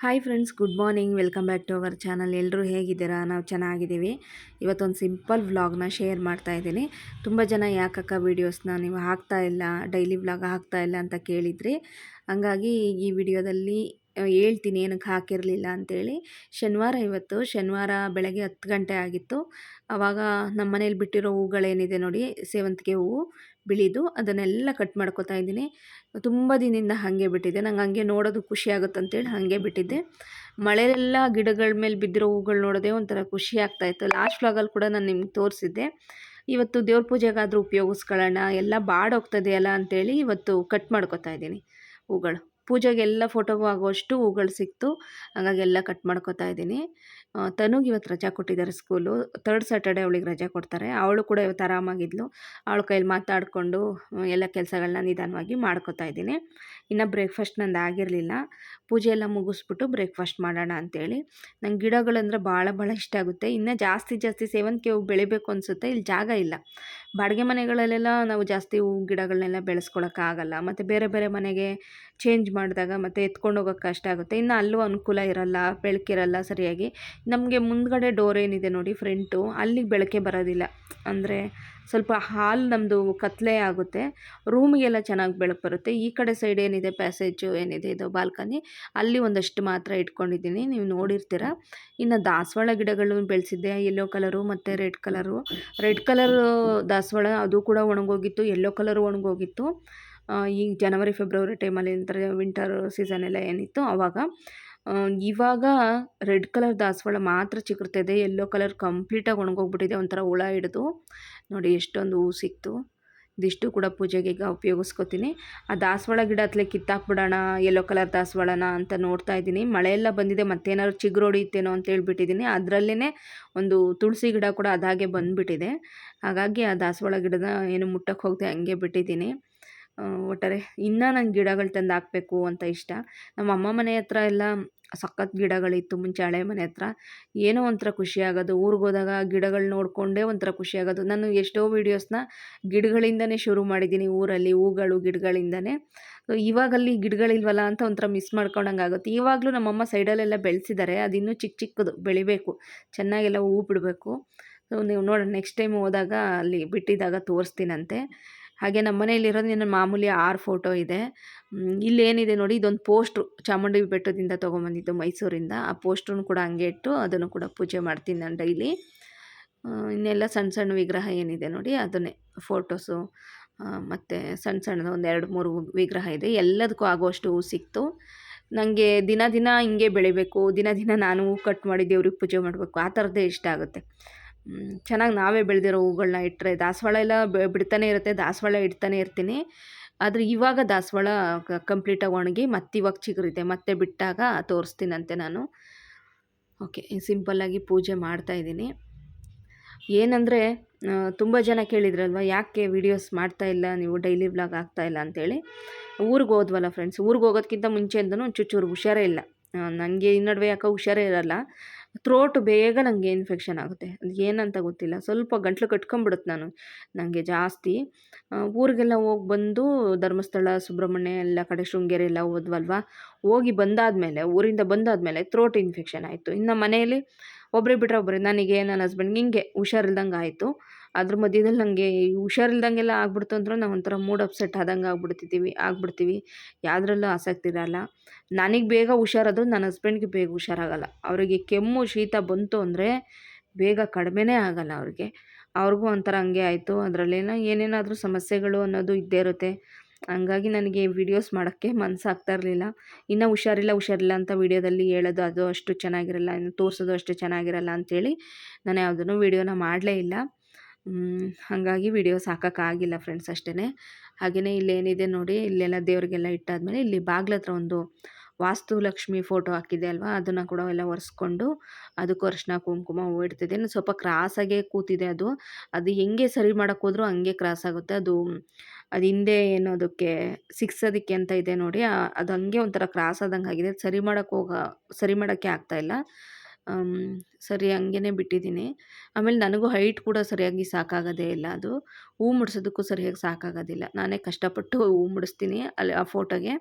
Hi friends, good morning. Welcome back to our channel. ಎಲ್ಲರೂ ಹೇಗಿದ್ದೀರಾ? ನಾವು ಚೆನ್ನಾಗಿದ್ದೀವಿ. ಇವತ್ತೊಂದು ಸಿಂಪಲ್ ವ್ಲಾಗ್ನ ಶೇರ್ ಮಾಡ್ತಾ ಇದ್ದೀನಿ. ತುಂಬ ಜನ ಯಾಕಕ್ಕ ವೀಡಿಯೋಸ್ನ ನೀವು ಹಾಕ್ತಾ ಇಲ್ಲ, ಡೈಲಿ ವ್ಲಾಗ್ ಹಾಕ್ತಾ ಇಲ್ಲ ಅಂತ ಕೇಳಿದ್ರಿ. ಹಂಗಾಗಿ ಈ ವಿಡಿಯೋದಲ್ಲಿ ಹೇಳ್ತೀನಿ ಏನಕ್ಕೆ ಹಾಕಿರಲಿಲ್ಲ ಅಂತೇಳಿ. ಶನಿವಾರ ಬೆಳಗ್ಗೆ 10 ಗಂಟೆ ಆಗಿತ್ತು. ಆವಾಗ ನಮ್ಮ ಮನೇಲಿ ಬಿಟ್ಟಿರೋ ಹೂಗಳೇನಿದೆ ನೋಡಿ, ಸೇವಂತಿಗೆ ಹೂವು ಬಿಳಿದು, ಅದನ್ನೆಲ್ಲ ಕಟ್ ಮಾಡ್ಕೊತಾ ಇದ್ದೀನಿ. ತುಂಬ ದಿನದಿಂದ ಹಾಗೆ ಬಿಟ್ಟಿದ್ದೆ. ನಂಗೆ ಹಂಗೆ ನೋಡೋದು ಖುಷಿ ಆಗುತ್ತಂತೇಳಿ ಹಾಗೆ ಬಿಟ್ಟಿದ್ದೆ. ಮಳೆಯೆಲ್ಲ ಗಿಡಗಳ ಮೇಲೆ ಬಿದ್ದಿರೋ ಹೂಗಳು ನೋಡೋದೇ ಒಂಥರ ಖುಷಿ ಆಗ್ತಾಯಿತ್ತು. ಲಾಸ್ಟ್ ವ್ಲಾಗಲ್ಲಿ ಕೂಡ ನಾನು ನಿಮ್ಗೆ ತೋರಿಸಿದ್ದೆ. ಇವತ್ತು ದೇವ್ರ ಪೂಜೆಗಾದರೂ ಉಪಯೋಗಿಸ್ಕೊಳ್ಳೋಣ, ಎಲ್ಲ ಬಾಡೋಗ್ತದೆಯಲ್ಲ ಅಂಥೇಳಿ ಇವತ್ತು ಕಟ್ ಮಾಡ್ಕೊತಾ ಇದ್ದೀನಿ ಹೂಗಳು. ಪೂಜೆಗೆಲ್ಲ ಫೋಟೋಗೂ ಆಗುವಷ್ಟು ಹೂಗಳು ಸಿಕ್ತು. ಹಾಗಾಗಿ ಎಲ್ಲ ಕಟ್ ಮಾಡ್ಕೊತಾ ಇದ್ದೀನಿ. ತನುಗೆ ಇವತ್ತು ರಜಾ ಕೊಟ್ಟಿದ್ದಾರೆ ಸ್ಕೂಲು. 3rd ಸ್ಯಾಟರ್ಡೆ ಅವಳಿಗೆ ರಜಾ ಕೊಡ್ತಾರೆ. ಅವಳು ಕೂಡ ಇವತ್ತು ಆರಾಮಾಗಿದ್ಲು. ಅವಳ ಕೈಲಿ ಮಾತಾಡಿಕೊಂಡು ಎಲ್ಲ ಕೆಲಸಗಳನ್ನ ನಿಧಾನವಾಗಿ ಮಾಡ್ಕೊತಾ ಇದ್ದೀನಿ. ಇನ್ನು ಬ್ರೇಕ್ಫಾಸ್ಟ್ ನಂದು ಆಗಿರಲಿಲ್ಲ. ಪೂಜೆ ಎಲ್ಲ ಮುಗಿಸ್ಬಿಟ್ಟು ಬ್ರೇಕ್ಫಾಸ್ಟ್ ಮಾಡೋಣ ಅಂಥೇಳಿ. ನಂಗೆ ಗಿಡಗಳಂದರೆ ಭಾಳ ಇಷ್ಟ ಆಗುತ್ತೆ. ಇನ್ನೂ ಜಾಸ್ತಿ ಸೇವಂತಿಗೆ ಹೂವು ಬೆಳಿಬೇಕು ಅನಿಸುತ್ತೆ. ಇಲ್ಲಿ ಜಾಗ ಇಲ್ಲ. ಬಾಡಿಗೆ ಮನೆಗಳಲ್ಲೆಲ್ಲ ನಾವು ಜಾಸ್ತಿ ಹೂವು ಗಿಡಗಳನ್ನೆಲ್ಲ ಬೆಳೆಸ್ಕೊಳಕ್ಕಾಗಲ್ಲ. ಮತ್ತು ಬೇರೆ ಮನೆಗೆ ಚೇಂಜ್ ಮಾಡಿದಾಗ ಮತ್ತು ಎತ್ಕೊಂಡು ಹೋಗೋಕ್ಕೆ ಕಷ್ಟ ಆಗುತ್ತೆ. ಇನ್ನು ಅಲ್ಲೂ ಅನುಕೂಲ ಇರಲ್ಲ, ಬೆಳಕಿರಲ್ಲ ಸರಿಯಾಗಿ. ನಮಗೆ ಮುಂದ್ಗಡೆ ಡೋರ್ ಏನಿದೆ ನೋಡಿ ಫ್ರಂಟು, ಅಲ್ಲಿಗೆ ಬೆಳಕೆ ಬರೋದಿಲ್ಲ. ಅಂದರೆ ಸ್ವಲ್ಪ ಹಾಲ್ ನಮ್ಮದು ಕತ್ತಲೆ ಆಗುತ್ತೆ. ರೂಮಿಗೆಲ್ಲ ಚೆನ್ನಾಗಿ ಬೆಳಕು ಬರುತ್ತೆ. ಈ ಕಡೆ ಸೈಡ್ ಏನಿದೆ ಪ್ಯಾಸೇಜು ಏನಿದೆ ಇದು ಬಾಲ್ಕನಿ, ಅಲ್ಲಿ ಒಂದಷ್ಟು ಮಾತ್ರ ಇಟ್ಕೊಂಡಿದ್ದೀನಿ, ನೀವು ನೋಡಿರ್ತೀರ. ಇನ್ನು ದಾಸವಾಳ ಗಿಡಗಳು ಬೆಳೆಸಿದ್ದೆ, ಯೆಲ್ಲೋ ಕಲರು ಮತ್ತು ರೆಡ್ ಕಲರು ದಾಸವಾಳ ಅದು ಕೂಡ ಒಣಗೋಗಿತ್ತು. Yellow colour ಒಣಗೋಗಿತ್ತು. ಈ ಜನವರಿ ಫೆಬ್ರವರಿ ಟೈಮಲ್ಲಿ ಅಂತಾರೆ ವಿಂಟರ್ ಸೀಸನ್ ಎಲ್ಲ ಏನಿತ್ತು ಆವಾಗ. ಇವಾಗ ರೆಡ್ ಕಲರ್ ದಾಸವಾಳ ಮಾತ್ರ ಚಿಗುರ್ತಿದೆ. ಯೆಲ್ಲೋ ಕಲರ್ ಕಂಪ್ಲೀಟಾಗಿ ಒಣಗೋಗ್ಬಿಟ್ಟಿದೆ. ಒಂಥರ ಹುಳ ಹಿಡಿದು ನೋಡಿ ಎಷ್ಟೊಂದು ಹೂ ಸಿಕ್ತು. ಇದಿಷ್ಟು ಕೂಡ ಪೂಜೆಗೆ ಈಗ ಉಪಯೋಗಿಸ್ಕೊತೀನಿ. ಆ ದಾಸವಾಳ ಗಿಡ ಹತ್ತಲೇ ಕಿತ್ತಾಕ್ಬಿಡೋಣ ಯೆಲ್ಲೋ ಕಲರ್ ದಾಸವಾಳನ ಅಂತ ನೋಡ್ತಾ ಇದ್ದೀನಿ. ಮಳೆಯೆಲ್ಲ ಬಂದಿದೆ, ಮತ್ತೇನಾದ್ರು ಚಿಗುರು ಹೊಡಿಯುತ್ತೇನೋ ಅಂತ ಹೇಳ್ಬಿಟ್ಟಿದ್ದೀನಿ. ಅದರಲ್ಲೇ ಒಂದು ತುಳಸಿ ಗಿಡ ಕೂಡ ಅದಾಗೆ ಬಂದುಬಿಟ್ಟಿದೆ. ಹಾಗಾಗಿ ಆ ದಾಸವಾಳ ಗಿಡನ ಏನು ಮುಟ್ಟಕ್ಕೆ ಹೋಗದೆ ಹಂಗೆ ಬಿಟ್ಟಿದ್ದೀನಿ. ಒಟ್ಟಾರೆ ಇನ್ನೂ ನಂಗೆ ಗಿಡಗಳು ತಂದು ಹಾಕಬೇಕು ಅಂತ ಇಷ್ಟ. ನಮ್ಮ ಅಮ್ಮ ಮನೆ ಹತ್ರ ಎಲ್ಲ ಸಖತ್ ಗಿಡಗಳಿತ್ತು ಮುಂಚೆ, ಹಳೆ ಮನೆ ಹತ್ರ. ಏನೋ ಒಂಥರ ಖುಷಿಯಾಗೋದು. ಊರಿಗೆ ಹೋದಾಗ ಗಿಡಗಳು ನೋಡಿಕೊಂಡೇ ಒಂಥರ ಖುಷಿಯಾಗೋದು. ನಾನು ಎಷ್ಟೋ ವೀಡಿಯೋಸ್ನ ಗಿಡಗಳಿಂದನೇ ಶುರು ಮಾಡಿದ್ದೀನಿ ಊರಲ್ಲಿ, ಹೂಗಳು ಗಿಡಗಳಿಂದನೇ. ಇವಾಗಲ್ಲಿ ಗಿಡಗಳಿಲ್ವಲ್ಲ ಅಂತ ಒಂಥರ ಮಿಸ್ ಮಾಡ್ಕೊಂಡಂಗೆ ಆಗುತ್ತೆ. ಇವಾಗಲೂ ನಮ್ಮಮ್ಮ ಸೈಡಲ್ಲೆಲ್ಲ ಬೆಳೆಸಿದ್ದಾರೆ. ಅದಿನ್ನೂ ಚಿಕ್ಕದು ಬೆಳಿಬೇಕು, ಚೆನ್ನಾಗೆಲ್ಲ ಹೂ ಬಿಡಬೇಕು. ಸೊ ನೀವು ನೋಡೋಣ, ನೆಕ್ಸ್ಟ್ ಟೈಮ್ ಹೋದಾಗ ಅಲ್ಲಿ ಬಿಟ್ಟಿದ್ದಾಗ ತೋರಿಸ್ತೀನಂತೆ. ಹಾಗೆ ನಮ್ಮ ಮನೆಯಲ್ಲಿರೋದು ನನ್ನ ಮಾಮೂಲಿ 6 ಫೋಟೋ ಇದೆ. ಇಲ್ಲೇನಿದೆ ನೋಡಿ, ಇದೊಂದು ಪೋಸ್ಟ್ರು ಚಾಮುಂಡಿ ಬೆಟ್ಟದಿಂದ ತೊಗೊಂಬಂದಿದ್ದು ಮೈಸೂರಿಂದ. ಆ ಪೋಸ್ಟ್ರನ್ನು ಕೂಡ ಹಂಗೆ ಇಟ್ಟು ಅದನ್ನು ಕೂಡ ಪೂಜೆ ಮಾಡ್ತೀನಿ ನಾನು ಡೈಲಿ. ಇನ್ನೆಲ್ಲ ಸಣ್ಣ ವಿಗ್ರಹ ಏನಿದೆ ನೋಡಿ ಅದನ್ನೇ ಫೋಟೋಸು, ಮತ್ತು ಸಣ್ಣದು ಒಂದು 2-3 ವಿಗ್ರಹ ಇದೆ. ಎಲ್ಲದಕ್ಕೂ ಆಗುವಷ್ಟು ಹೂ ಸಿಕ್ತು. ನನಗೆ ದಿನ ಹಿಂಗೆ ಬೆಳಿಬೇಕು, ದಿನ ನಾನು ಹೂ ಕಟ್ ಮಾಡಿ ದೇವ್ರಿಗೆ ಪೂಜೆ ಮಾಡಬೇಕು, ಆ ಥರದ್ದೇ ಇಷ್ಟ ಆಗುತ್ತೆ. ಚೆನ್ನಾಗಿ ನಾವೇ ಬೆಳೆದಿರೋ ಹೂಗಳನ್ನ ಇಟ್ಟರೆ, ದಾಸವಾಳ ಎಲ್ಲ ಬಿಡ್ತಾನೆ ಇರುತ್ತೆ, ದಾಸವಾಳ ಇಡ್ತಾನೆ ಇರ್ತೀನಿ. ಆದರೆ ಇವಾಗ ದಾಸವಾಳ ಕಂಪ್ಲೀಟಾಗಿ ಒಣಗಿ ಮತ್ತಿವಾಗ ಚಿಗುರಿದೆ. ಮತ್ತೆ ಬಿಟ್ಟಾಗ ತೋರಿಸ್ತೀನಂತೆ ನಾನು. ಓಕೆ, ಸಿಂಪಲ್ಲಾಗಿ ಪೂಜೆ ಮಾಡ್ತಾಯಿದ್ದೀನಿ. ಏನಂದರೆ ತುಂಬ ಜನ ಕೇಳಿದ್ರಲ್ವ, ಯಾಕೆ ವೀಡಿಯೋಸ್ ಮಾಡ್ತಾಯಿಲ್ಲ ನೀವು, ಡೈಲಿ ವ್ಲಾಗ್ ಆಗ್ತಾಯಿಲ್ಲ ಅಂತೇಳಿ. ಊರಿಗೆ ಹೋದ್ವಲ್ಲ ಫ್ರೆಂಡ್ಸ್, ಊರಿಗೆ ಹೋಗೋದಕ್ಕಿಂತ ಮುಂಚೆಯಿಂದನೂ ಚೂರು ಹುಷಾರೇ ಇಲ್ಲ. ನನಗೆ ಈ ನಡುವೆ ಯಾಕೋ ಹುಷಾರೇ ಇರೋಲ್ಲ. ಥ್ರೋಟ್ ಬೇಗ ನನಗೆ ಇನ್ಫೆಕ್ಷನ್ ಆಗುತ್ತೆ. ಅದು ಏನಂತ ಗೊತ್ತಿಲ್ಲ. ಸ್ವಲ್ಪ ಗಂಟ್ಲು ಕಟ್ಕೊಂಬಿಡುತ್ತೆ ನನಗೆ ಜಾಸ್ತಿ. ಊರಿಗೆಲ್ಲ ಹೋಗಿ ಬಂದು ಧರ್ಮಸ್ಥಳ, ಸುಬ್ರಹ್ಮಣ್ಯ ಎಲ್ಲ ಕಡೆ, ಶೃಂಗೇರಿ ಎಲ್ಲ ಹೋದ್ವಲ್ವ. ಹೋಗಿ ಬಂದಾದಮೇಲೆ, ಊರಿಂದ ಬಂದಾದಮೇಲೆ ಥ್ರೋಟ್ ಇನ್ಫೆಕ್ಷನ್ ಆಯಿತು. ಇನ್ನು ಮನೆಯಲ್ಲಿ ಒಬ್ಬರೇ ಬಿಟ್ಟರೆ ಒಬ್ಬರೇ, ನನಗೆ ನನ್ನ ಹಸ್ಬೆಂಡ್ಗೆ ಹಿಂಗೆ ಹುಷಾರಿಲ್ದಂಗೆ ಆಯಿತು. ಅದ್ರ ಮಧ್ಯದಲ್ಲಿ ನನಗೆ ಹುಷಾರಿಲ್ದಂಗೆಲ್ಲ ಆಗ್ಬಿಡ್ತು ಅಂದ್ರೆ ನಾವು ಒಂಥರ ಮೂಡ್ ಅಪ್ಸೆಟ್ ಆದಂಗೆ ಆಗ್ಬಿಡ್ತೀವಿ. ಯಾವುದ್ರಲ್ಲೂ ಆಸಕ್ತಿ ಇರಲ್ಲ. ನನಗೆ ಬೇಗ ಹುಷಾರಾದರೂ ನನ್ನ ಹಸ್ಬೆಂಡ್ಗೆ ಬೇಗ ಹುಷಾರಾಗಲ್ಲ. ಅವರಿಗೆ ಕೆಮ್ಮು ಶೀತ ಬಂತು ಅಂದರೆ ಬೇಗ ಕಡಿಮೆನೇ ಆಗಲ್ಲ ಅವ್ರಿಗೆ. ಅವ್ರಿಗೂ ಒಂಥರ ಹಂಗೆ ಆಯಿತು. ಅದರಲ್ಲೇನೋ ಏನೇನಾದರೂ ಸಮಸ್ಯೆಗಳು ಅನ್ನೋದು ಇದ್ದೇ ಇರುತ್ತೆ. ಹಂಗಾಗಿ ನನಗೆ ವೀಡಿಯೋಸ್ ಮಾಡೋಕ್ಕೆ ಮನಸ್ಸಾಗ್ತಾ ಇರಲಿಲ್ಲ. ಇನ್ನೂ ಹುಷಾರಿಲ್ಲ ಅಂತ ವೀಡಿಯೋದಲ್ಲಿ ಹೇಳೋದು ಅದು ಅಷ್ಟು ಚೆನ್ನಾಗಿರಲ್ಲ, ಇನ್ನು ತೋರಿಸೋದು ಅಷ್ಟು ಚೆನ್ನಾಗಿರಲ್ಲ ಅಂಥೇಳಿ ನಾನು ಯಾವುದನ್ನು ವೀಡಿಯೋನ ಮಾಡಲೇ ಇಲ್ಲ. ಹಾಗಾಗಿ ವೀಡಿಯೋಸ್ ಹಾಕೋಕ್ಕಾಗಿಲ್ಲ ಫ್ರೆಂಡ್ಸ್ ಅಷ್ಟೇ. ಹಾಗೆಯೇ ಇಲ್ಲೇನಿದೆ ನೋಡಿ, ಇಲ್ಲೆಲ್ಲ ದೇವರಿಗೆಲ್ಲ ಇಟ್ಟಾದಮೇಲೆ ಇಲ್ಲಿ ಬಾಗ್ಲ ಹತ್ರ ಒಂದು ವಾಸ್ತು ಲಕ್ಷ್ಮಿ ಫೋಟೋ ಹಾಕಿದೆ ಅಲ್ವಾ, ಅದನ್ನು ಕೂಡ ಎಲ್ಲ ಒರೆಸ್ಕೊಂಡು ಅದಕ್ಕೂ ಅರಿಶಿನ ಕುಂಕುಮ ಹೂವು ಇಡ್ತಿದ್ದೆ. ಸ್ವಲ್ಪ ಕ್ರಾಸಾಗೇ ಕೂತಿದೆ ಅದು ಹೆಂಗೆ ಸರಿ ಮಾಡೋಕ್ಕೆ ಹೋದರೂ ಹಂಗೆ ಕ್ರಾಸ್ ಆಗುತ್ತೆ. ಅದು ಹಿಂದೆ ಏನೋ ಅದಕ್ಕೆ ಸಿಕ್ಸೋದಕ್ಕೆ ಅಂತ ಇದೆ ನೋಡಿ, ಅದು ಹಂಗೆ ಒಂಥರ ಕ್ರಾಸ್ ಆದಂಗೆ ಆಗಿದೆ. ಸರಿ ಮಾಡೋಕ್ಕೆ ಆಗ್ತಾಯಿಲ್ಲ. ಸರಿ ಹಂಗೇ ಬಿಟ್ಟಿದ್ದೀನಿ. ಆಮೇಲೆ ನನಗೂ ಹೈಟ್ ಕೂಡ ಸರಿಯಾಗಿ ಸಾಕಾಗೋದೇ ಇಲ್ಲ. ಅದು ಹೂ ಮುಡ್ಸೋದಕ್ಕೂ ಸರಿಯಾಗಿ ಸಾಕಾಗೋದಿಲ್ಲ. ನಾನೇ ಕಷ್ಟಪಟ್ಟು ಹೂ ಮುಡಿಸ್ತೀನಿ ಅಲ್ಲಿ ಆ ಫೋಟೋಗೆ.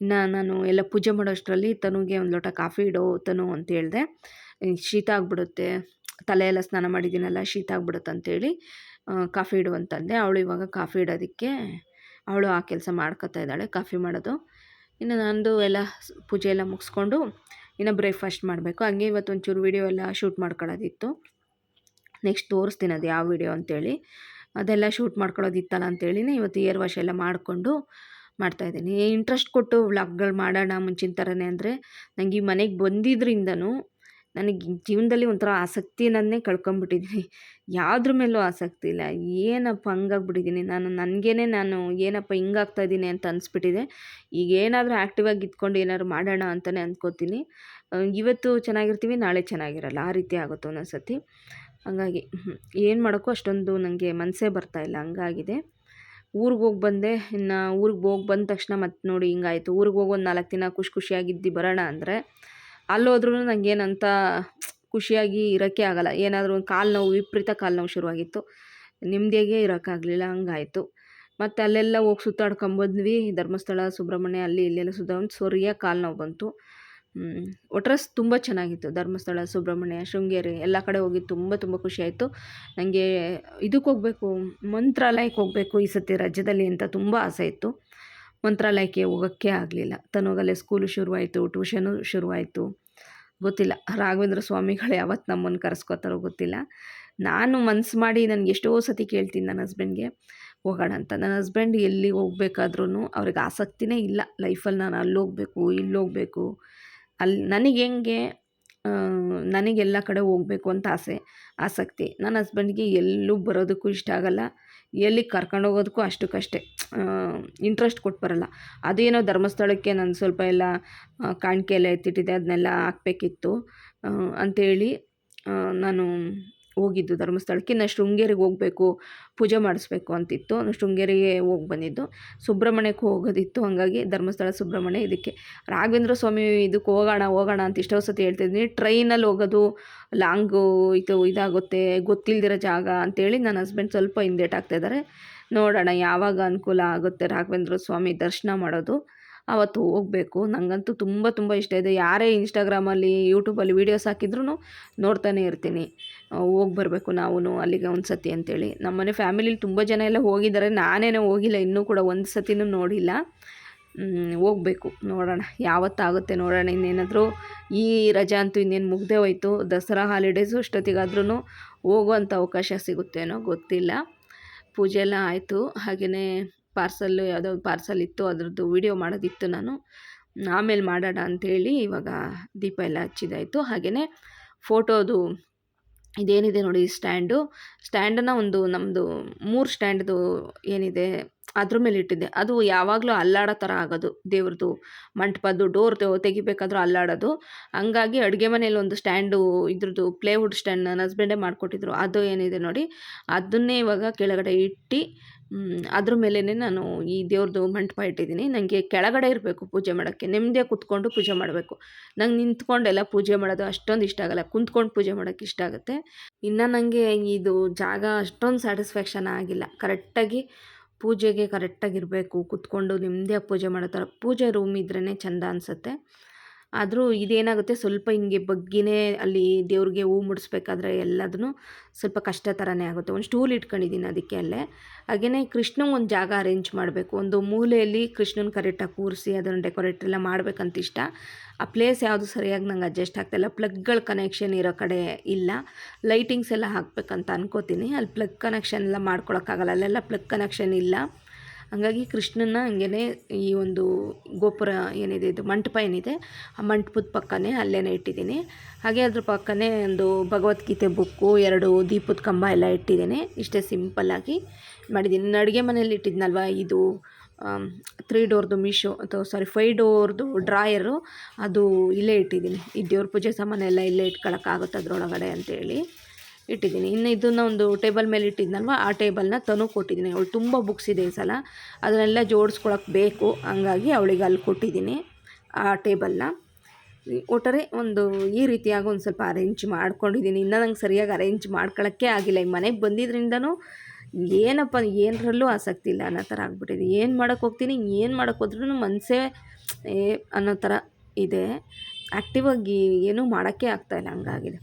ಇನ್ನು ನಾನು ಎಲ್ಲ ಪೂಜೆ ಮಾಡೋಷ್ಟರಲ್ಲಿ ತನುಗೆ ಒಂದು ಲೋಟ ಕಾಫಿ ಇಡು ತನು ಅಂತ ಹೇಳಿದೆ. ಶೀತ ಆಗಿಬಿಡುತ್ತೆ, ತಲೆ ಎಲ್ಲ ಸ್ನಾನ ಮಾಡಿದ್ದೀನಲ್ಲ ಶೀತ ಆಗಿಬಿಡುತ್ತೆ ಅಂತೇಳಿ ಕಾಫಿ ಇಡು ಅಂತಂದೆ. ಅವಳು ಇವಾಗ ಕಾಫಿ ಇಡೋದಕ್ಕೆ ಅವಳು ಆ ಕೆಲಸ ಮಾಡ್ಕೊತಾ ಇದ್ದಾಳೆ, ಕಾಫಿ ಮಾಡೋದು. ಇನ್ನು ನಂದು ಎಲ್ಲ ಪೂಜೆ ಎಲ್ಲ ಮುಗಿಸ್ಕೊಂಡು ಇನ್ನು ಬ್ರೇಕ್ಫಾಸ್ಟ್ ಮಾಡಬೇಕು. ಹಂಗೆ ಇವತ್ತು ಒಂಚೂರು ವೀಡಿಯೋ ಎಲ್ಲ ಶೂಟ್ ಮಾಡ್ಕೊಳ್ಳೋದಿತ್ತು. ನೆಕ್ಸ್ಟ್ ತೋರಿಸ್ತೀನಿ ಅದು ಯಾವ ವೀಡಿಯೋ ಅಂತೇಳಿ. ಅದೆಲ್ಲ ಶೂಟ್ ಮಾಡ್ಕೊಳ್ಳೋದಿತ್ತಲ್ಲ ಅಂತೇಳಿನೇ ಇವತ್ತು ಇಯರ್ ವಾಶ್ ಎಲ್ಲ ಮಾಡಿಕೊಂಡು ಮಾಡ್ತಾಯಿದ್ದೀನಿ. ಇಂಟ್ರೆಸ್ಟ್ ಕೊಟ್ಟು ವ್ಲಾಗ್ಗಳು ಮಾಡೋಣ ಮುಂಚಿನ ಥರನೇ ಅಂದರೆ ನನಗೆ ಈ ಮನೆಗೆ ಬಂದಿದ್ದರಿಂದನೂ ನನಗೆ ಜೀವನದಲ್ಲಿ ಒಂಥರ ಆಸಕ್ತಿಯನ್ನೇ ಕಳ್ಕೊಂಬಿಟ್ಟಿದ್ದೀನಿ. ಯಾವುದ್ರ ಮೇಲೂ ಆಸಕ್ತಿ ಇಲ್ಲ. ಏನಪ್ಪ ಹಂಗಾಗ್ಬಿಟ್ಟಿದ್ದೀನಿ ನಾನು ಏನಪ್ಪ ಹಿಂಗಾಗ್ತಾಯಿದ್ದೀನಿ ಅಂತ ಅನಿಸ್ಬಿಟ್ಟಿದೆ. ಈಗ ಏನಾದರೂ ಆ್ಯಕ್ಟಿವ್ ಆಗಿ ಇದ್ಕೊಂಡು ಏನಾದ್ರು ಮಾಡೋಣ ಅಂತಲೇ ಅಂದ್ಕೋತೀನಿ. ಇವತ್ತು ಚೆನ್ನಾಗಿರ್ತೀವಿ, ನಾಳೆ ಚೆನ್ನಾಗಿರಲ್ಲ, ಆ ರೀತಿ ಆಗುತ್ತೆ ಒಂದೊಂದು ಸತಿ. ಹಂಗಾಗಿ ಏನು ಮಾಡೋಕ್ಕೂ ಅಷ್ಟೊಂದು ನನಗೆ ಮನಸ್ಸೇ ಬರ್ತಾಯಿಲ್ಲ, ಹಂಗಾಗಿದೆ. ಊರಿಗೆ ಹೋಗಿ ಬಂದೆ. ಇನ್ನು ಊರಿಗೆ ಹೋಗಿ ಬಂದ ತಕ್ಷಣ ಮತ್ತೆ ನೋಡಿ ಹಿಂಗಾಯಿತು. ಊರಿಗೆ ಹೋಗಿ ಒಂದು 4 ದಿನ ಖುಷಿಯಾಗಿದ್ದು ಬರೋಣ ಅಂದರೆ ಅಲ್ಲೋದ್ರೂ ನನಗೇನಂತ ಖುಷಿಯಾಗಿ ಇರೋಕ್ಕೆ ಆಗಲ್ಲ. ಏನಾದರೂ ಒಂದು ಕಾಲು ನೋವು, ವಿಪರೀತ ಕಾಲು ನೋವು ಶುರುವಾಗಿತ್ತು. ನೆಮ್ಮದಿಯಾಗೇ ಇರೋಕ್ಕಾಗಲಿಲ್ಲ, ಹಂಗಾಯಿತು. ಮತ್ತು ಅಲ್ಲೆಲ್ಲ ಹೋಗಿ ಸುತ್ತಾಡ್ಕೊಂಬಂದ್ವಿ. ಧರ್ಮಸ್ಥಳ, ಸುಬ್ರಹ್ಮಣ್ಯ ಅಲ್ಲಿ ಇಲ್ಲೆಲ್ಲ ಸುತ್ತಾಡ್ಕೊಂಡು ಸರಿಯಾಗಿ ಕಾಲು ನೋವು ಬಂತು. ಒಟ್ರಾರೆ ತುಂಬ ಚೆನ್ನಾಗಿತ್ತು. ಧರ್ಮಸ್ಥಳ, ಸುಬ್ರಹ್ಮಣ್ಯ, ಶೃಂಗೇರಿ ಎಲ್ಲ ಕಡೆ ಹೋಗಿ ತುಂಬ ಖುಷಿಯಾಯಿತು. ನನಗೆ ಇದಕ್ಕೆ ಹೋಗಬೇಕು, ಮಂತ್ರಾಲಯಕ್ಕೆ ಹೋಗಬೇಕು ಈ ಸತಿ ರಾಜ್ಯದಲ್ಲಿ ಅಂತ ತುಂಬ ಆಸೆ ಇತ್ತು. ಮಂತ್ರಾಲಯಕ್ಕೆ ಹೋಗೋಕ್ಕೆ ಆಗಲಿಲ್ಲ. ತನಗಲ್ಲೇ ಸ್ಕೂಲು ಶುರುವಾಯಿತು, ಟ್ಯೂಷನು ಶುರುವಾಯಿತು. ಗೊತ್ತಿಲ್ಲ ರಾಘವೇಂದ್ರ ಸ್ವಾಮಿಗಳು ಯಾವತ್ತು ನಮ್ಮನ್ನು ಕರೆಸ್ಕೋತಾರೋ ಗೊತ್ತಿಲ್ಲ. ನಾನು ಮನಸ್ಸು ಮಾಡಿ ನನಗೆ ಎಷ್ಟೋ ಸತಿ ಕೇಳ್ತೀನಿ ನನ್ನ ಹಸ್ಬೆಂಡ್ಗೆ ಹೋಗೋಣ ಅಂತ. ನನ್ನ ಹಸ್ಬೆಂಡ್ ಎಲ್ಲಿಗೆ ಹೋಗ್ಬೇಕಾದ್ರೂ ಅವ್ರಿಗೆ ಆಸಕ್ತಿನೇ ಇಲ್ಲ ಲೈಫಲ್ಲಿ. ನಾನು ಅಲ್ಲಿ ಹೋಗಬೇಕು, ಇಲ್ಲಿ ಹೋಗಬೇಕು, ಅಲ್ಲಿ ನನಗೆ ಹೆಂಗೆ ನನಗೆಲ್ಲ ಕಡೆ ಹೋಗಬೇಕು ಅಂತ ಆಸಕ್ತಿ. ನನ್ನ ಹಸ್ಬೆಂಡ್ಗೆ ಎಲ್ಲೂ ಬರೋದಕ್ಕೂ ಇಷ್ಟ ಆಗೋಲ್ಲ, ಎಲ್ಲಿಗೆ ಕರ್ಕೊಂಡು ಹೋಗೋದಕ್ಕೂ ಅಷ್ಟಕ್ಕಷ್ಟೇ ಇಂಟ್ರೆಸ್ಟ್ ಕೊಟ್ಟು ಬರೋಲ್ಲ. ಅದೇನೋ ಧರ್ಮಸ್ಥಳಕ್ಕೆ ನಾನು ಸ್ವಲ್ಪ ಎಲ್ಲ ಕಾಣಿಕೆ ಎಲ್ಲ ಎತ್ತಿಟ್ಟಿದ್ದೆ, ಅದನ್ನೆಲ್ಲ ಹಾಕಬೇಕಿತ್ತು ಅಂಥೇಳಿ ನಾನು ಹೋಗಿದ್ದು ಧರ್ಮಸ್ಥಳಕ್ಕೆ. ಇನ್ನು ಶೃಂಗೇರಿಗೆ ಹೋಗಬೇಕು, ಪೂಜೆ ಮಾಡಿಸ್ಬೇಕು ಅಂತಿತ್ತು. ಶೃಂಗೇರಿಗೆ ಹೋಗಿ ಬಂದಿದ್ದು. ಸುಬ್ರಹ್ಮಣ್ಯಕ್ಕೆ ಹೋಗೋದಿತ್ತು, ಹಾಗಾಗಿ ಧರ್ಮಸ್ಥಳ, ಸುಬ್ರಹ್ಮಣ್ಯ ಇದಕ್ಕೆ ರಾಘವೇಂದ್ರ ಸ್ವಾಮಿ ಇದಕ್ಕೆ ಹೋಗೋಣ ಅಂತ ಇಷ್ಟೋ ಸತಿ ಹೇಳ್ತಿದ್ದೀನಿ. ಟ್ರೈನಲ್ಲಿ ಹೋಗೋದು ಲಾಂಗು ಇದಾಗುತ್ತೆ, ಗೊತ್ತಿಲ್ದಿರೋ ಜಾಗ ಅಂತೇಳಿ ನನ್ನ ಹಸ್ಬೆಂಡ್ ಸ್ವಲ್ಪ ಹಿಂದೇಟಾಗ್ತಾಯಿದ್ದಾರೆ. ನೋಡೋಣ ಯಾವಾಗ ಅನುಕೂಲ ಆಗುತ್ತೆ ರಾಘವೇಂದ್ರ ಸ್ವಾಮಿ ದರ್ಶನ ಮಾಡೋದು, ಆವತ್ತು ಹೋಗಬೇಕು. ನನಗಂತೂ ತುಂಬ ಇಷ್ಟ ಇದೆ. ಯಾರೇ ಇನ್ಸ್ಟಾಗ್ರಾಮಲ್ಲಿ, ಯೂಟ್ಯೂಬಲ್ಲಿ ವೀಡಿಯೋಸ್ ಹಾಕಿದ್ರೂ ನೋಡ್ತಾನೆ ಇರ್ತೀನಿ. ಹೋಗಿ ಬರಬೇಕು ನಾವು ಅಲ್ಲಿಗೆ ಒಂದು ಸತಿ ಅಂತೇಳಿ. ನಮ್ಮನೆ ಫ್ಯಾಮಿಲಿಲಿ ತುಂಬ ಜನ ಎಲ್ಲ ಹೋಗಿದ್ದಾರೆ, ನಾನೇನೋ ಹೋಗಿಲ್ಲ, ಇನ್ನೂ ಕೂಡ ಒಂದು ಸತಿನೂ ನೋಡಿಲ್ಲ. ಹೋಗಬೇಕು, ನೋಡೋಣ ಯಾವತ್ತಾಗುತ್ತೆ ನೋಡೋಣ. ಇನ್ನೇನಾದರೂ ಈ ರಜಾ ಅಂತೂ ಇನ್ನೇನು ಮುಗ್ದೇ ಹೋಯ್ತು. ದಸರಾ ಹಾಲಿಡೇಸು ಅಷ್ಟೊತ್ತಿಗಾದ್ರೂ ಹೋಗುವಂಥ ಅವಕಾಶ ಸಿಗುತ್ತೇನೋ ಗೊತ್ತಿಲ್ಲ. ಪೂಜೆ ಎಲ್ಲ ಆಯಿತು. ಹಾಗೆಯೇ ಪಾರ್ಸಲ್ಲು ಯಾವುದೋ ಪಾರ್ಸಲ್ ಇತ್ತು, ಅದ್ರದ್ದು ವೀಡಿಯೋ ಮಾಡೋದಿತ್ತು. ನಾನು ಆಮೇಲೆ ಮಾಡೋಣ ಅಂಥೇಳಿ ಇವಾಗ ದೀಪ ಎಲ್ಲ ಹಚ್ಚಿದಾಯಿತು. ಹಾಗೆಯೇ ಫೋಟೋದು ಇದೇನಿದೆ ನೋಡಿ ಸ್ಟ್ಯಾಂಡನ್ನು ಒಂದು ನಮ್ಮದು 3 ಸ್ಟ್ಯಾಂಡ್ದು ಏನಿದೆ ಅದ್ರ ಮೇಲೆ ಇಟ್ಟಿದ್ದೆ. ಅದು ಯಾವಾಗಲೂ ಅಲ್ಲಾಡೋ ಥರ ಆಗೋದು, ದೇವ್ರದ್ದು ಮಂಟಪದ್ದು ಡೋರ್ ತೆಗಿಬೇಕಾದ್ರೂ ಅಲ್ಲಾಡೋದು. ಹಂಗಾಗಿ ಅಡುಗೆ ಮನೇಲಿ ಒಂದು ಸ್ಟ್ಯಾಂಡು, ಇದ್ರದ್ದು ಪ್ಲೇವುಡ್ ಸ್ಟ್ಯಾಂಡ್ ನನ್ನ ಹಸ್ಬೆಂಡೇ ಮಾಡಿಕೊಟ್ಟಿದ್ರು. ಅದು ಏನಿದೆ ನೋಡಿ ಅದನ್ನೇ ಇವಾಗ ಕೆಳಗಡೆ ಇಟ್ಟು ಅದ್ರ ಮೇಲೇ ನಾನು ಈ ದೇವ್ರದ್ದು ಮಂಟಪ ಇಟ್ಟಿದ್ದೀನಿ. ನನಗೆ ಕೆಳಗಡೆ ಇರಬೇಕು ಪೂಜೆ ಮಾಡೋಕ್ಕೆ, ನೆಮ್ಮದಿಯಾಗಿ ಕೂತ್ಕೊಂಡು ಪೂಜೆ ಮಾಡಬೇಕು. ನಂಗೆ ನಿಂತ್ಕೊಂಡೆಲ್ಲ ಪೂಜೆ ಮಾಡೋದು ಅಷ್ಟೊಂದು ಇಷ್ಟ ಆಗೋಲ್ಲ, ಕುಂತ್ಕೊಂಡು ಪೂಜೆ ಮಾಡೋಕ್ಕೆ ಇಷ್ಟ ಆಗುತ್ತೆ. ಇನ್ನು ನನಗೆ ಇದು ಜಾಗ ಅಷ್ಟೊಂದು ಸ್ಯಾಟಿಸ್ಫ್ಯಾಕ್ಷನ್ ಆಗಿಲ್ಲ. ಕರೆಕ್ಟಾಗಿ ಪೂಜೆಗೆ ಕರೆಕ್ಟಾಗಿರಬೇಕು, ಕೂತ್ಕೊಂಡು ನೆಮ್ಮದಿಯಾಗಿ ಪೂಜೆ ಮಾಡೋ ಥರ ಪೂಜೆ ರೂಮ್ ಇದ್ರೇ ಚೆಂದ ಅನಿಸುತ್ತೆ. ಆದರೂ ಇದೇನಾಗುತ್ತೆ, ಸ್ವಲ್ಪ ಹಿಂಗೆ ಬಗ್ಗಿನೇ ಅಲ್ಲಿ ದೇವ್ರಿಗೆ ಹೂ ಮುಡಿಸ್ಬೇಕಾದ್ರೆ ಎಲ್ಲದೂ ಸ್ವಲ್ಪ ಕಷ್ಟ ಥರನೇ ಆಗುತ್ತೆ. ಒಂದು ಸ್ಟೂಲ್ ಇಟ್ಕೊಂಡಿದ್ದೀನಿ ಅದಕ್ಕೆ ಅಲ್ಲೇ. ಹಾಗೆಯೇ ಕೃಷ್ಣಂಗೆ ಒಂದು ಜಾಗ ಅರೇಂಜ್ ಮಾಡಬೇಕು. ಒಂದು ಮೂಲೆಯಲ್ಲಿ ಕೃಷ್ಣನ ಕರೆಕ್ಟಾಗಿ ಕೂರಿಸಿ ಅದನ್ನು ಡೆಕೋರೇಟ್ ಎಲ್ಲ ಮಾಡಬೇಕಂತ ಇಷ್ಟ. ಆ ಪ್ಲೇಸ್ ಯಾವುದು ಸರಿಯಾಗಿ ನಂಗೆ ಅಡ್ಜಸ್ಟ್ ಆಗ್ತಾಯಿಲ್ಲ. ಪ್ಲಗ್ಗಳ ಕನೆಕ್ಷನ್ ಇರೋ ಕಡೆ ಇಲ್ಲ. ಲೈಟಿಂಗ್ಸ್ ಎಲ್ಲ ಹಾಕಬೇಕಂತ ಅನ್ಕೋತೀನಿ. ಅಲ್ಲಿ ಪ್ಲಗ್ ಕನೆಕ್ಷನ್ ಎಲ್ಲ ಮಾಡ್ಕೊಳಕ್ಕಾಗಲ್ಲ, ಅಲ್ಲೆಲ್ಲ ಪ್ಲಗ್ ಕನೆಕ್ಷನ್ ಇಲ್ಲ. ಹಂಗಾಗಿ ಕೃಷ್ಣನ ಹಂಗೇ ಈ ಒಂದು ಗೋಪುರ ಏನಿದೆ, ಇದು ಮಂಟಪ ಏನಿದೆ, ಆ ಮಂಟಪದ ಪಕ್ಕನೇ ಅಲ್ಲೇ ಇಟ್ಟಿದ್ದೀನಿ. ಹಾಗೆ ಅದ್ರ ಪಕ್ಕನೇ ಒಂದು ಭಗವದ್ಗೀತೆ ಬುಕ್ಕು, 2 ದೀಪದ ಕಂಬ ಎಲ್ಲ ಇಟ್ಟಿದ್ದೀನಿ. ಇಷ್ಟೇ ಸಿಂಪಲ್ಲಾಗಿ ಮಾಡಿದ್ದೀನಿ. ಅಡುಗೆ ಮನೇಲಿ ಇಟ್ಟಿದ್ನಲ್ವ, ಇದು 3 ಡೋರ್ದು 5 ಡೋರ್ದು ಡ್ರಾಯರು, ಅದು ಇಲ್ಲೇ ಇಟ್ಟಿದ್ದೀನಿ. ಈ ದೇವ್ರ ಪೂಜೆ ಸಾಮಾನೆಲ್ಲ ಇಲ್ಲೇ ಇಟ್ಕೊಳ್ಳೋಕ್ಕಾಗುತ್ತೆ ಅದರೊಳಗಡೆ ಅಂತೇಳಿ ಇಟ್ಟಿದ್ದೀನಿ. ಇನ್ನು ಇದನ್ನು ಒಂದು ಟೇಬಲ್ ಮೇಲೆ ಇಟ್ಟಿದ್ನಲ್ವ, ಆ ಟೇಬಲ್ನ ತನು ಕೊಟ್ಟಿದ್ದೀನಿ. ಅವಳು ತುಂಬ ಬುಕ್ಸ್ ಇದೆ ಈ ಸಲ, ಅದನ್ನೆಲ್ಲ ಜೋಡಿಸ್ಕೊಳಕ್ಕೆ ಬೇಕು. ಹಂಗಾಗಿ ಅವಳಿಗೆ ಅಲ್ಲಿ ಕೊಟ್ಟಿದ್ದೀನಿ ಆ ಟೇಬಲ್ನ. ಒಟ್ಟಾರೆ ಒಂದು ಈ ರೀತಿಯಾಗಿ ಒಂದು ಸ್ವಲ್ಪ ಅರೇಂಜ್ ಮಾಡ್ಕೊಂಡಿದ್ದೀನಿ. ಇನ್ನೂ ನಂಗೆ ಸರಿಯಾಗಿ ಅರೇಂಜ್ ಮಾಡ್ಕೊಳ್ಳೋಕ್ಕೆ ಆಗಿಲ್ಲ. ಈ ಮನೆಗೆ ಬಂದಿದ್ರಿಂದನೂ ಏನರಲ್ಲೂ ಆಸಕ್ತಿ ಇಲ್ಲ ಅನ್ನೋ ಥರ ಆಗ್ಬಿಟ್ಟಿದೆ. ಏನು ಮಾಡೋಕ್ಕೆ ಹೋಗ್ತೀನಿ, ಏನು ಮಾಡೋಕ್ಕೆ ಹೋದ್ರೂ ಮನಸ್ಸೇ ಏ ಅನ್ನೋ ಥರ ಇದೆ. ಆ್ಯಕ್ಟಿವಾಗಿ ಏನೂ ಮಾಡೋಕ್ಕೆ ಆಗ್ತಾಯಿಲ್ಲ, ಹಂಗಾಗಿದೆ.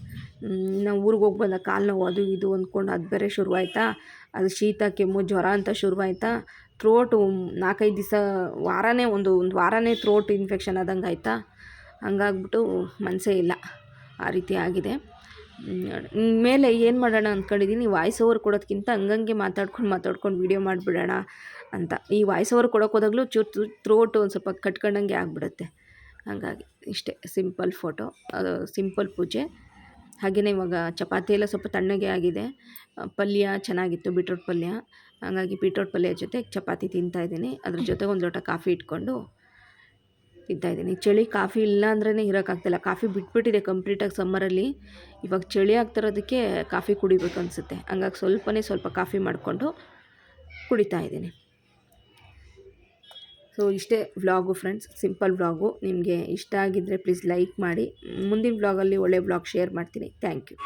ನಾವು ಊರಿಗೆ ಹೋಗಿ ಬಂದ ಕಾಲು ನೋವು ಅದು ಇದು ಅಂದ್ಕೊಂಡು ಅದು ಬೇರೆ ಶುರುವಾಯ್ತಾ, ಅದು ಶೀತ ಕೆಮ್ಮು ಜ್ವರ ಅಂತ ಶುರುವಾಯ್ತಾ, ಥ್ರೋಟು 4-5 ದಿವಸ ಒಂದು ವಾರನೇ ಥ್ರೋಟ್ ಇನ್ಫೆಕ್ಷನ್ ಆದಂಗೆ ಆಯಿತಾ. ಹಂಗಾಗ್ಬಿಟ್ಟು ಮನಸ್ಸೇ ಇಲ್ಲ, ಆ ರೀತಿ ಆಗಿದೆ. ಮೇಲೆ ಏನು ಮಾಡೋಣ ಅಂದ್ಕೊಂಡಿದ್ದೀನಿ, ವಾಯ್ಸ್ ಓವರ್ ಕೊಡೋದಕ್ಕಿಂತ ಹಂಗಂಗೆ ಮಾತಾಡ್ಕೊಂಡು ವೀಡಿಯೋ ಮಾಡಿಬಿಡೋಣ ಅಂತ. ಈ ವಾಯ್ಸ್ ಓವರ್ ಕೊಡೋಕೆ ಹೋದಾಗಲೂ ಥ್ರೋಟು ಒಂದು ಸ್ವಲ್ಪ ಕಟ್ಕೊಂಡಂಗೆ ಆಗಿಬಿಡುತ್ತೆ. ಹಾಗಾಗಿ ಇಷ್ಟೇ ಸಿಂಪಲ್ ಫೋಟೋ, ಅದು ಸಿಂಪಲ್ ಪೂಜೆ. ಹಾಗೆಯೇ ಇವಾಗ ಚಪಾತಿ ಎಲ್ಲ ಸ್ವಲ್ಪ ತಣ್ಣಗೆ ಆಗಿದೆ. ಪಲ್ಯ ಚೆನ್ನಾಗಿತ್ತು, ಬೀಟ್ರೋಟ್ ಪಲ್ಯ. ಹಾಗಾಗಿ ಬೀಟ್ರೋಟ್ ಪಲ್ಯ ಜೊತೆ ಚಪಾತಿ ತಿಂತಾಯಿದ್ದೀನಿ. ಅದ್ರ ಜೊತೆಗೆ ಒಂದು ಲೋಟ ಕಾಫಿ ಇಟ್ಕೊಂಡು ತಿಂತಾಯಿದ್ದೀನಿ. ಚಳಿ ಕಾಫಿ ಇಲ್ಲ ಅಂದ್ರೇ ಇರೋಕ್ಕಾಗ್ತಿಲ್ಲ. ಕಾಫಿ ಬಿಟ್ಬಿಟ್ಟಿದೆ ಕಂಪ್ಲೀಟಾಗಿ ಸಮ್ಮರಲ್ಲಿ. ಇವಾಗ ಚಳಿ ಆಗ್ತಿರೋದಕ್ಕೆ ಕಾಫಿ ಕುಡಿಬೇಕು ಅನಿಸುತ್ತೆ. ಹಂಗಾಗಿ ಸ್ವಲ್ಪ ಕಾಫಿ ಮಾಡಿಕೊಂಡು ಕುಡಿತಾಯಿದ್ದೀನಿ. ಸೊ ಇಷ್ಟೇ ವ್ಲಾಗು ಫ್ರೆಂಡ್ಸ್, ಸಿಂಪಲ್ ವ್ಲಾಗು. ನಿಮಗೆ ಇಷ್ಟ ಆಗಿದ್ದರೆ ಪ್ಲೀಸ್ ಲೈಕ್ ಮಾಡಿ. ಮುಂದಿನ ವ್ಲಾಗಲ್ಲಿ ಒಳ್ಳೆ ವ್ಲಾಗ್ ಶೇರ್ ಮಾಡ್ತೀನಿ. Thank you.